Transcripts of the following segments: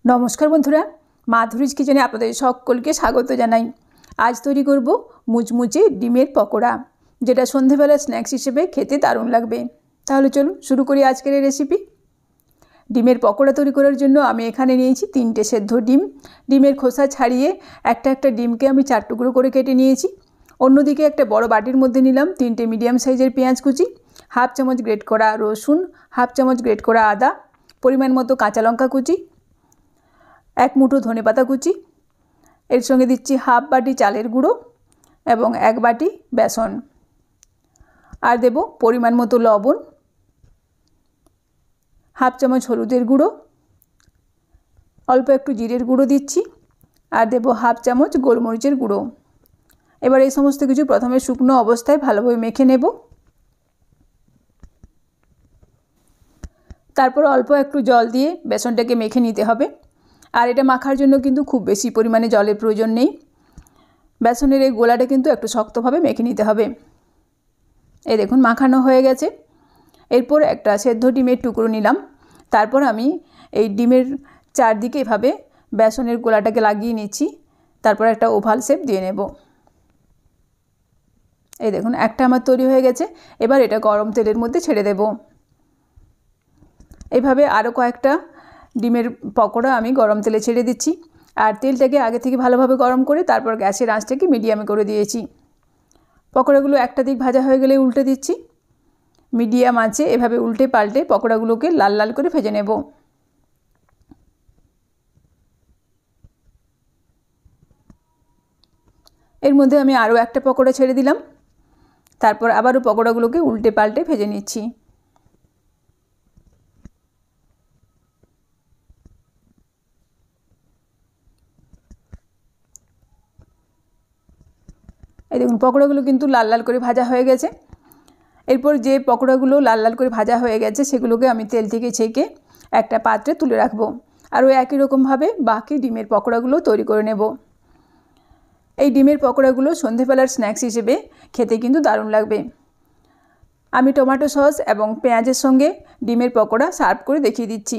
नमस्कार बंधुरा माधुरीज किचेने आपनादेर सकलके स्वागत जानाई। आज तैरी करब मुचमुचे डिमेर पकोड़ा, जेटा सन्ध्येबेला स्नैक्स हिसेबे खेते दारुण लागबे। ताहले चलुन शुरू करी आजकेर रेसिपि। डिमेर पकोड़ा तैरी करार जोन्नो आमि एखाने नियेछि 3टे सेদ্ধ डिम। डिमेर खोसा छाड़िए एकटा एकटा डिमके आमि 4 टुकरो करे केटे नियेछि। अन्यदिके एकटा बड़ बाटिर मध्ये निलाम 3टे मिडियाम साइजेर पेंयाज कुचि, हाफ चामच ग्रेट करा रसुन, हाफ चामच ग्रेट करा आदा, परिमाण मतो काँचा लंका कुचि, एक मुठो धने पाता कुचि, एर संगे दिচ্ছি हाफ बाटी चालेर गुड़ो एवं एक बाटी बेसन और देव परिमाण मतो लवण, हाफ चामच हलुदेर गुड़ो, अल्प एकटू जिरेर गुड़ो दिচ্ছি और देव हाफ चामच गोलमरिचेर गुड़ो। एबार এই সমস্ত কিছু প্রথমে শুকনো অবস্থায় ভালোভাবে মেখে নেব। তারপর অল্প একটু জল দিয়ে বেসনটাকে মেখে নিতে হবে। আর এটা মাখার জন্য কিন্তু খুব বেশি পরিমাণে জলের প্রয়োজন নেই। বেসনের এই গোলাটা কিন্তু একটু শক্তভাবে মেখে নিতে হবে। এই দেখুন মাখানো হয়ে গেছে। এরপর একটা সেদ্ধ ডিমের টুকরো নিলাম। তারপর আমি এই ডিমের চারদিকে এভাবে বেসনের গোলাটাকে লাগিয়ে নিচ্ছি। তারপর একটা ওভাল শেপ দিয়ে নেব। এই দেখুন একটা আমার তৈরি হয়ে গেছে। এবার এটা গরম তেলের মধ্যে ছেড়ে দেব। এইভাবে আরও কয়েকটা ডিমের পকোড়া আমি গরম তেলে ছেড়ে দিচ্ছি। আর তেলটাকে আগে থেকে ভালোভাবে গরম করে তারপর গ্যাসের আঁচটাকে মিডিয়ামে করে দিয়েছি। পকোড়াগুলো একটা দিক ভাজা হয়ে গেলে উল্টে দিচ্ছি। মিডিয়াম আঁচে এভাবে উল্টে পাল্টে পকোড়াগুলোকে লাল লাল করে ভেজে নেব। এর মধ্যে আমি আরও একটা পকোড়া ছেড়ে দিলাম। তারপর আবারও পকোড়াগুলোকে উল্টে পাল্টে ভেজে নিচ্ছি। এই দেখুন পকোড়াগুলো কিন্তু লাল লাল করে ভাজা হয়ে গেছে। এরপর যে পকোড়াগুলো লাল লাল করে ভাজা হয়ে গেছে সেগুলোকে আমি তেল থেকে ছেঁকে একটা পাত্রে তুলে রাখবো। আর ওই একই রকমভাবে বাকি ডিমের পকোড়াগুলো তৈরি করে নেব। এই ডিমের পকোড়াগুলো সন্ধ্যেবেলার স্ন্যাক্স হিসেবে খেতে কিন্তু দারুণ লাগবে। আমি টমেটো সস এবং পেঁয়াজের সঙ্গে ডিমের পকোড়া সার্ভ করে দেখিয়ে দিচ্ছি।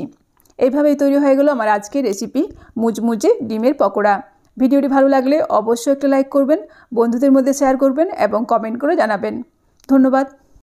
এইভাবেই তৈরি হয়ে গেল আমার আজকের রেসিপি মুচমুচে ডিমের পকোড়া। ভিডিওটি ভালো লাগলে অবশ্যই একটা লাইক করবেন, বন্ধুদের মধ্যে শেয়ার করবেন এবং কমেন্ট করে জানাবেন। ধন্যবাদ।